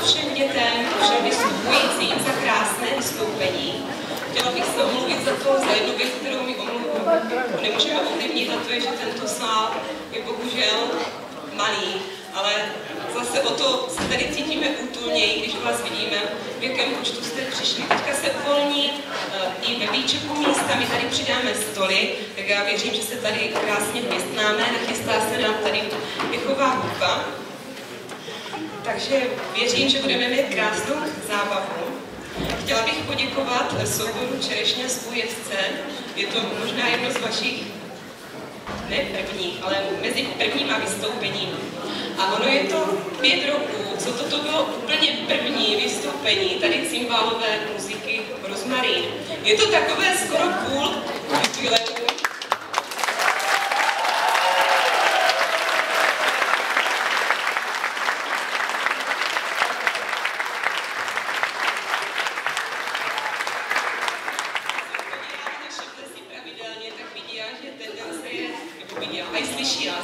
všem dětem, všem vystupujícím za krásné vystoupení. Chtěla bych se omluvit za to, za jednu věc, kterou mi nemůžeme ovlivnit, a to je, že tento sál je bohužel malý, ale zase o to se tady cítíme útulněji, když vás vidíme, v jakém počtu jste přišli. Teďka se uvolní i ve výčepu místa, my tady přidáme stoly, tak já věřím, že se tady krásně vměstnáme, nachystá se nám tady dechová hudba. Takže věřím, že budeme mít krásnou zábavu. Chtěla bych poděkovat souboru Čerešně a Spůjezce. Je to možná jedno z vašich, ne prvních, ale mezi prvníma vystoupeními. A ono je to 5 roků, co toto bylo úplně první vystoupení tady cymbálové muziky Rozmarín. Je to takové skoro půl jubileu.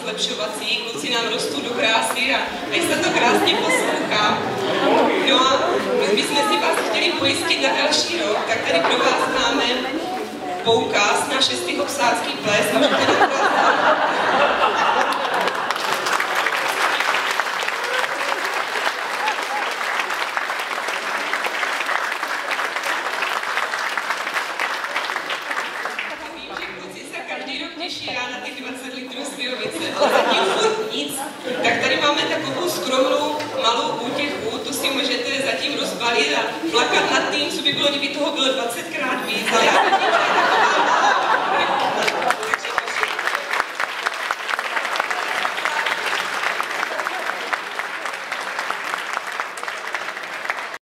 Zlepšovací, kluci nám rostou do krásy a tady se to krásně poslouchá. No a my jsme si vás chtěli pojistit na další rok, tak tady pro vás máme poukaz na 6. hopsácký ples. Můžete na těch 20 litrů slivovice, ale zatím furt nic. Tak tady máme takovou skromnou malou útěchu, tu si můžete zatím rozbalit a plakat nad tím, co by bylo, kdyby toho bylo 20krát víc. Ale já